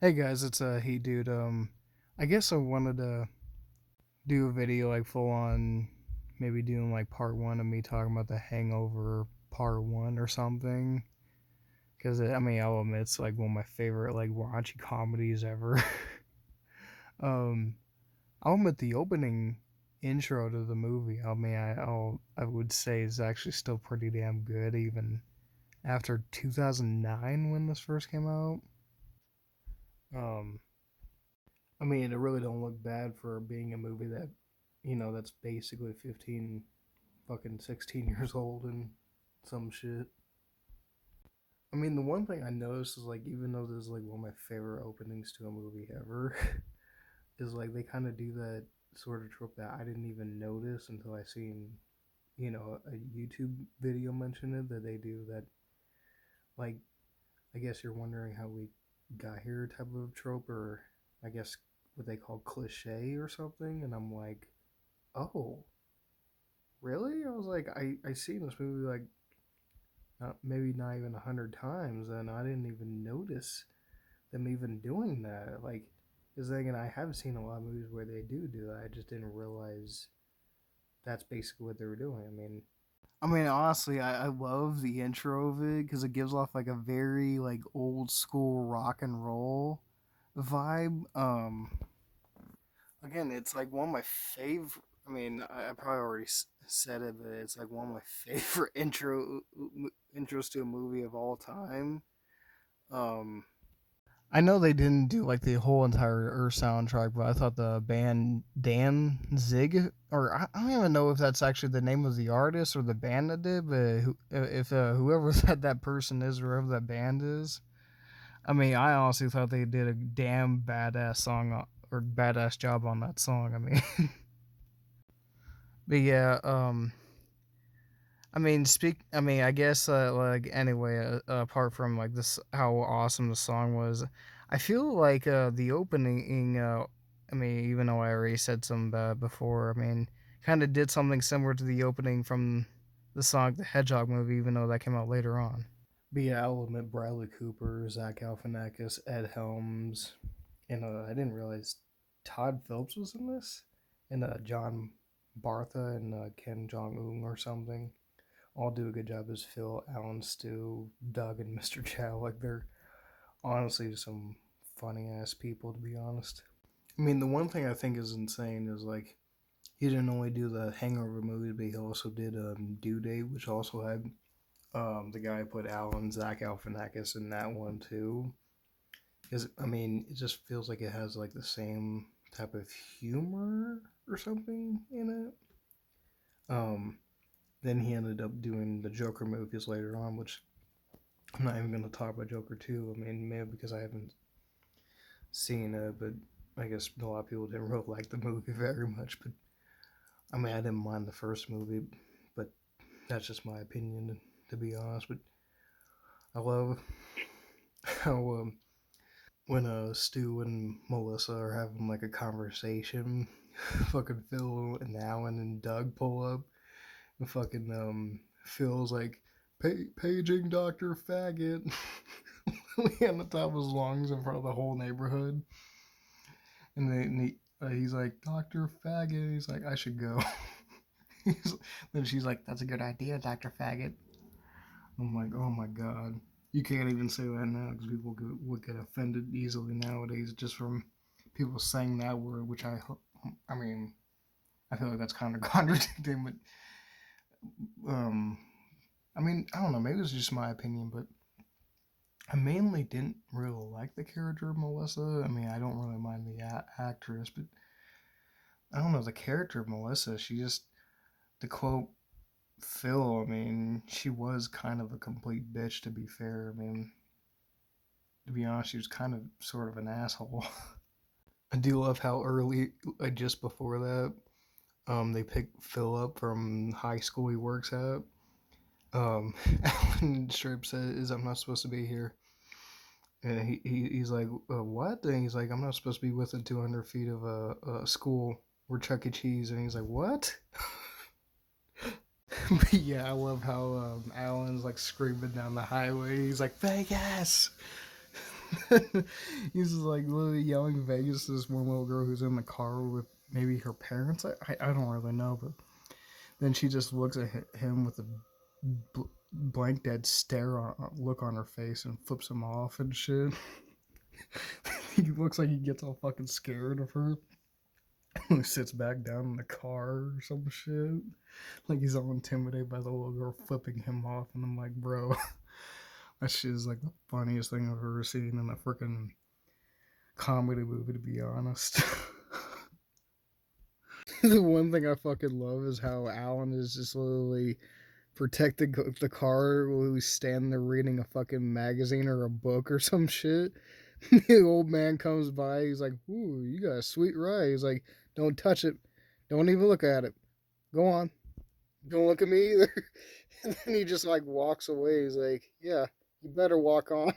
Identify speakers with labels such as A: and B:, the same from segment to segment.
A: Hey guys, it's Hey Dude. I guess I wanted to do a video like full on, maybe doing like part one of me talking about the Hangover part one or something. Because I mean, I'll admit it's like one of my favorite like raunchy comedies ever. um, I'll admit the opening intro to the movie. I mean, I would say is actually still pretty damn good even after 2009 when this first came out. Um, I mean, it really don't look bad for being a movie that, that's basically 15, fucking 16 years old and some shit. I mean, the one thing I noticed is like, even though this is like one of my favorite openings to a movie ever, is like they kind of do that sort of trope that I didn't even notice until I seen, a YouTube video mention it that they do that, like, I guess you're wondering how we got here type of trope, or I guess what they call cliche or something, and I'm like, oh, really? I was like, I seen this movie like maybe not even 100 times, and I didn't even notice them even doing that. Like, is again, I have seen a lot of movies where they do that. I just didn't realize that's basically what they were doing. I mean, honestly, I love the intro of it because it gives off like a very like old school rock and roll vibe. Again, it's like one of my favorite. I mean, I probably already said it, but it's like one of my favorite intros to a movie of all time. Um, I know they didn't do like the whole entire Earth soundtrack, but I thought the band Dan Zig, or I don't even know if that's actually the name of the artist or the band that did, but if whoever that person is, or whoever that band is, I mean, I honestly thought they did a damn badass song or badass job on that song. I mean, but yeah, I mean, I mean, I guess like anyway, apart from like this, how awesome the song was, I feel like the opening. I mean, even though I already said some before, I mean, kind of did something similar to the opening from the Sonic the Hedgehog movie, even though that came out later on. But yeah, I'll admit Bradley Cooper, Zach Galifianakis, Ed Helms, and I didn't realize Todd Phillips was in this, and John Bartha and Ken Jong Un or something all do a good job as Phil, Alan, Stu, Doug, and Mr. Chow. Like they're honestly some funny ass people, to be honest. I mean, the one thing I think is insane is like he didn't only do the Hangover movie, but he also did Due Date, which also had the guy who put Alan Zach Galifianakis in that one too. Because I mean, it just feels like it has like the same type of humor or something in it. Then he ended up doing the Joker movies later on, which I'm not even going to talk about Joker 2. I mean, maybe because I haven't seen it, but I guess a lot of people didn't really like the movie very much. But I mean, I didn't mind the first movie, but that's just my opinion, to be honest. But I love how when Stu and Melissa are having like a conversation, fucking Phil and Alan and Doug pull up, and fucking Phil's like, paging Dr. Faggot. On the top of his lungs in front of the whole neighborhood. He's like, Dr. Faggot. He's like, I should go. Then she's like, that's a good idea, Dr. Faggot. I'm like, oh my god. You can't even say that now because people would get offended easily nowadays just from people saying that word, which I mean, I feel like that's kind of contradicting, but um, I mean, I don't know. Maybe it's just my opinion, but I mainly didn't really like the character of Melissa. I mean, I don't really mind the actress, but I don't know the character of Melissa. She just, to quote Phil, I mean, she was kind of a complete bitch. To be fair, I mean, to be honest, she was kind of sort of an asshole. I do love how early, like just before that, they pick Phil up from high school he works at. Alan Strip says, "I'm not supposed to be here." And he's like, what? And he's like, I'm not supposed to be within 200 feet of a school or Chuck E. Cheese. And he's like, what? But yeah, I love how Alan's like screaming down the highway. He's like, Vegas! He's just like literally yelling Vegas to this one little girl who's in the car with maybe her parents. I don't really know, but then she just looks at him with a blank dead look on her face and flips him off and shit. He looks like he gets all fucking scared of her. He sits back down in the car or some shit. Like he's all intimidated by the little girl flipping him off. And I'm like, bro, that shit is like the funniest thing I've ever seen in a freaking comedy movie, to be honest. The one thing I fucking love is how Alan is just literally protecting the car while he's standing there reading a fucking magazine or a book or some shit. The old man comes by. He's like, "Ooh, you got a sweet ride." He's like, "Don't touch it. Don't even look at it. Go on. Don't look at me either." And then he just like walks away. He's like, "Yeah, you better walk on."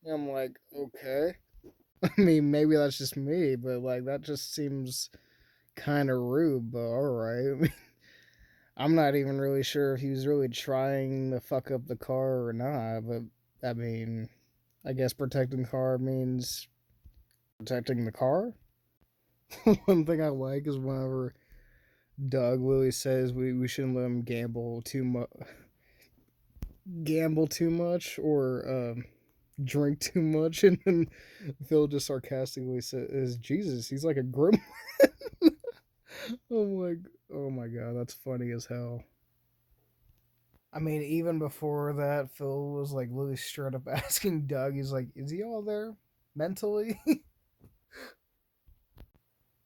A: And I'm like, "Okay." I mean, maybe that's just me, but like that just seems kind of rude. But all right. I mean, I'm not even really sure if he was really trying to fuck up the car or not. But I mean, I guess protecting the car means protecting the car. One thing I like is whenever Doug Lily says we shouldn't let him gamble too much, or drink too much, and then Phil just sarcastically says, "Jesus, he's like a gremlin." I'm like, oh my god, that's funny as hell. I mean, even before that, Phil was like really straight up asking Doug. He's like, "Is he all there mentally?"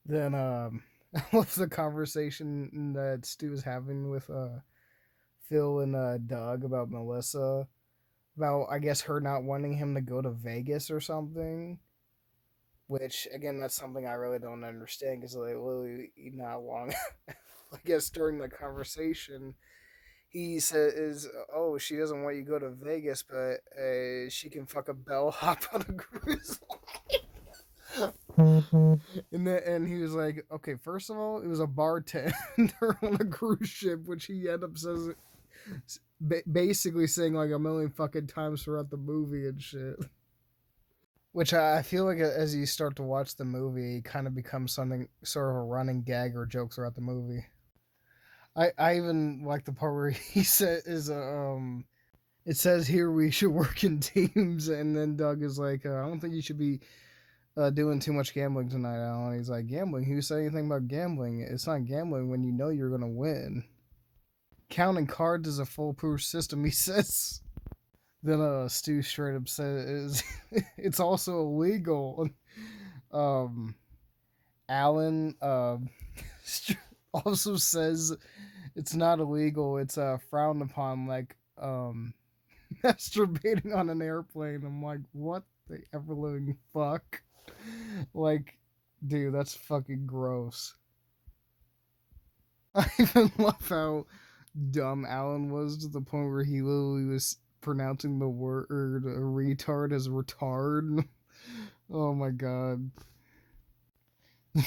A: Then I love the conversation that Stu was having with Phil and Doug about Melissa, about I guess her not wanting him to go to Vegas or something. Which again, that's something I really don't understand because like literally not long, I guess during the conversation, he says, "Oh, she doesn't want you to go to Vegas, but she can fuck a bellhop on a cruise." And he was like, "Okay, first of all, it was a bartender on a cruise ship," which he ended up says basically saying like a million fucking times throughout the movie and shit. Which I feel like as you start to watch the movie, it kind of becomes something sort of a running gag or joke throughout the movie. I even like the part where he said is it says here we should work in teams, and then Doug is like, I don't think you should be doing too much gambling tonight, Alan. He's like, gambling? Who said anything about gambling? It's not gambling when you know you're gonna win. Counting cards is a foolproof system, he says. Then Stu straight up says it's also illegal. Um, Alan also says it's not illegal. It's frowned upon, like masturbating on an airplane. I'm like, what the ever living fuck? Like, dude, that's fucking gross. I even love how dumb Alan was to the point where he literally was pronouncing the word retard as retard. Oh my god.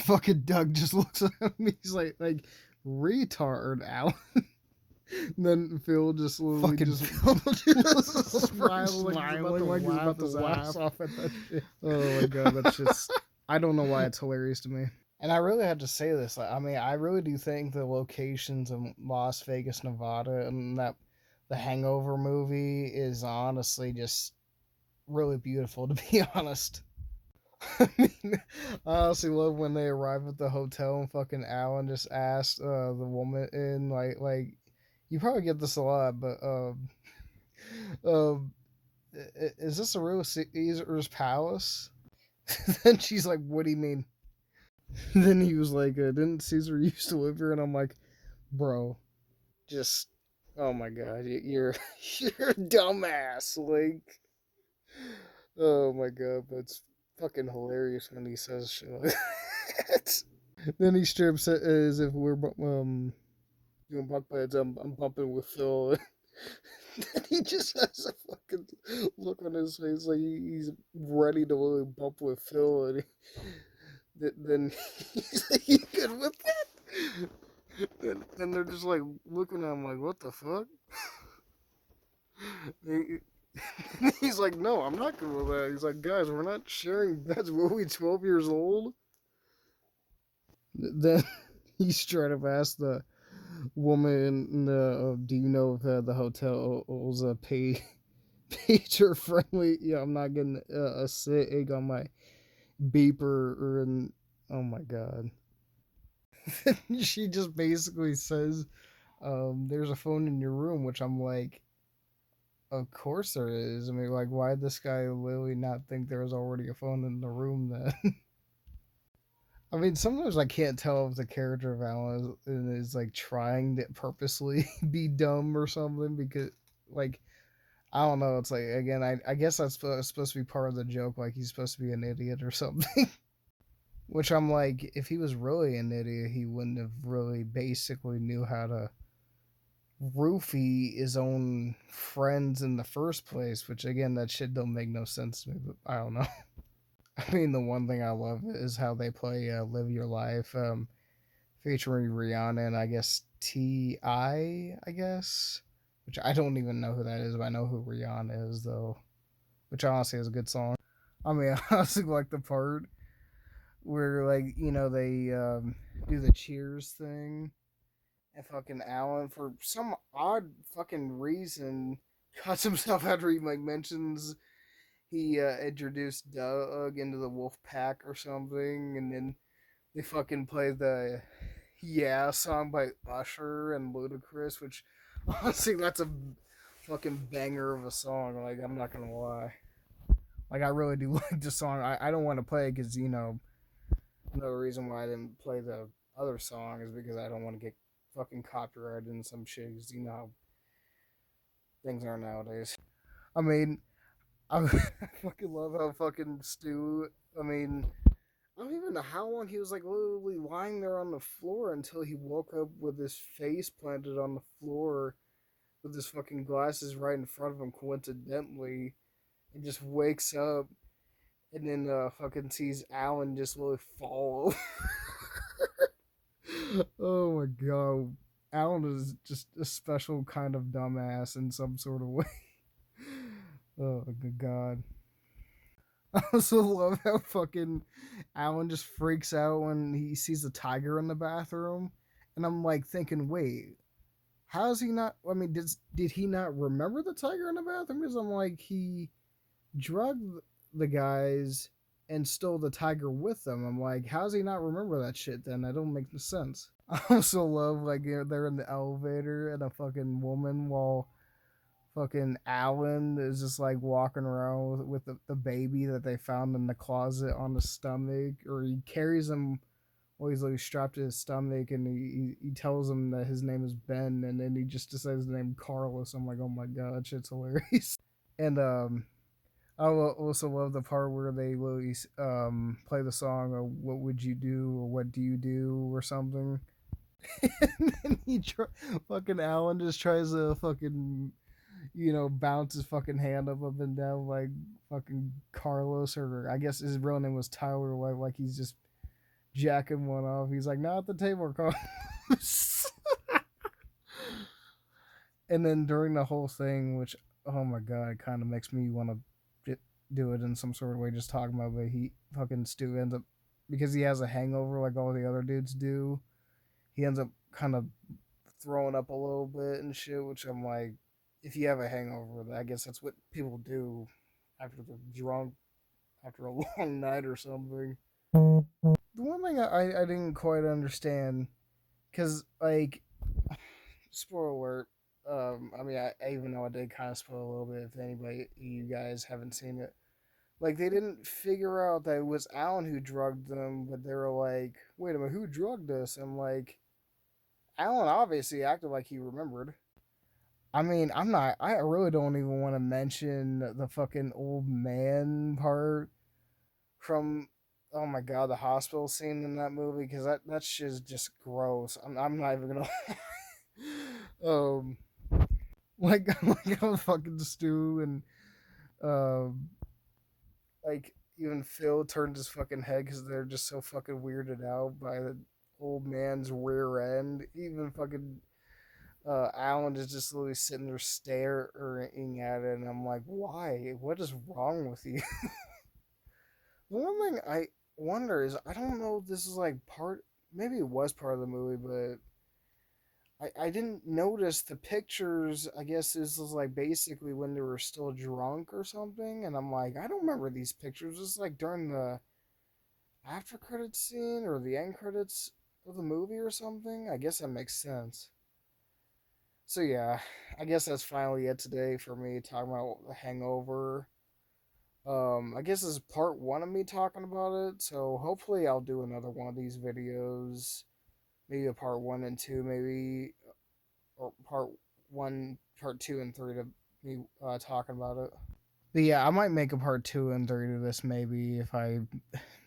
A: Fucking Doug just looks at him. He's like retard, Alan. And then Phil just literally fucking just Phil just smiling like he's about to laugh off at that shit. Oh my god, that's just I don't know why it's hilarious to me. And I really had to say this. I mean, I really do think the locations in Las Vegas, Nevada, and that the Hangover movie is honestly just really beautiful. To be honest, I mean, I honestly love when they arrive at the hotel and fucking Alan just asked the woman in like you probably get this a lot, but um, is this a real Caesar's palace? Then she's like, "What do you mean?" Then he was like, "Didn't Caesar used to live here?" And I'm like, "Bro, just oh my god, you're you're a dumbass." Like, oh my god, but it's fucking hilarious when he says shit like that. Then he strips it as if we're doing bunk beds. I'm bumping with Phil. Then he just has a fucking look on his face like he's ready to really bump with Phil, and then he's like, "You good with that?" Then they're just like looking at him like, "What the fuck?" He's like, no, I'm not cool with that. He's like, guys, we're not sharing. That's what we 12 years old. Then he straight up asked the woman, "Do you know if the hotel's a pager friendly?" Yeah, I'm not getting a sig on my beeper or an. Oh my god. She just basically says, "There's a phone in your room," which I'm like, "Of course there is." I mean, like, why did this guy literally not think there was already a phone in the room then? I mean, sometimes I can't tell if the character of Alan is like trying to purposely be dumb or something because, like, I don't know. It's like again, I guess that's supposed to be part of the joke. Like he's supposed to be an idiot or something. Which I'm like, if he was really an idiot, he wouldn't have really basically knew how to roofie his own friends in the first place. Which again, that shit don't make no sense to me. But I don't know. I mean, the one thing I love is how they play "Live Your Life." Featuring Rihanna and I guess T.I., I guess. Which I don't even know who that is, but I know who Rihanna is, though. Which honestly is a good song. I mean, I honestly like the part where, like, they do the cheers thing. And fucking Alan, for some odd fucking reason, cuts himself after he, like, mentions he introduced Doug into the wolf pack or something. And then they fucking play the Yeah song by Usher and Ludacris, which honestly that's a fucking banger of a song. Like I'm not gonna lie, like I really do like the song. I don't want to play because another reason why I didn't play the other song is because I don't want to get fucking copyrighted and some shit. Cause you know how things are nowadays. I mean, I fucking love how fucking Stu. I mean, I don't even know how long he was like literally lying there on the floor until he woke up with his face planted on the floor with his fucking glasses right in front of him coincidentally and just wakes up and then fucking sees Alan just literally fall. Oh my god. Alan is just a special kind of dumbass in some sort of way. Oh good god. I also love how fucking Alan just freaks out when he sees the tiger in the bathroom. And I'm like thinking, wait, how is he not? I mean, did he not remember the tiger in the bathroom? Because I'm like, he drugged the guys and stole the tiger with them. I'm like, how does he not remember that shit then? That don't make sense. I also love, like, they're in the elevator and a fucking woman while fucking Alan is just like walking around with the baby that they found in the closet on the stomach, or he carries him while he's like strapped to his stomach, and he tells him that his name is Ben, and then he just decides the name Carlos. I'm like, oh my god, that shit's hilarious. And I also love the part where they literally play the song of "What Would You Do" or "What Do You Do" or something. And then fucking Alan just tries to fucking bounce his fucking hand up and down like fucking Carlos, or I guess his real name was Tyler. Like he's just jacking one off. He's like, "Not at the table, Carlos." And then during the whole thing, which oh my god, it kind of makes me want to do it in some sort of way. Just talking about, but he fucking Stu ends up because he has a hangover like all the other dudes do. He ends up kind of throwing up a little bit and shit, which I'm like, if you have a hangover, I guess that's what people do after they're drunk after a long night or something. The one thing I didn't quite understand, because, like, spoiler alert, I mean, I even though I did kind of spoil a little bit if anybody, you guys haven't seen it. Like, they didn't figure out that it was Alan who drugged them, but they were like, wait a minute, who drugged us? And, like, Alan obviously acted like he remembered. I mean, I really don't even want to mention the fucking old man part from, oh my god, the hospital scene in that movie, because that shit is just gross. I'm not even gonna um like how fucking Stu and um like even Phil turned his fucking head because they're just so fucking weirded out by the old man's rear end. Even fucking Alan is just literally sitting there staring at it, and I'm like, why? What is wrong with you? The one thing I wonder is, I don't know if this is like part, maybe it was part of the movie, but I didn't notice the pictures. I guess this was like basically when they were still drunk or something, and I'm like, I don't remember these pictures. It's like during the after credits scene or the end credits of the movie or something. I guess that makes sense. So yeah, I guess that's finally it today for me talking about the Hangover. I guess this is part one of me talking about it. So hopefully I'll do another one of these videos. Maybe a part one and two, maybe, or part one, part two, and three to me talking about it. But yeah, I might make a part two and three to this maybe if I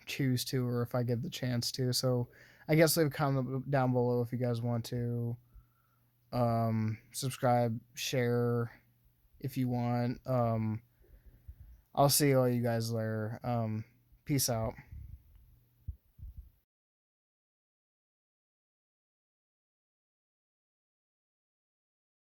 A: choose to or if I get the chance to. So I guess leave a comment down below if you guys want to subscribe, share if you want. I'll see all you guys later. Peace out.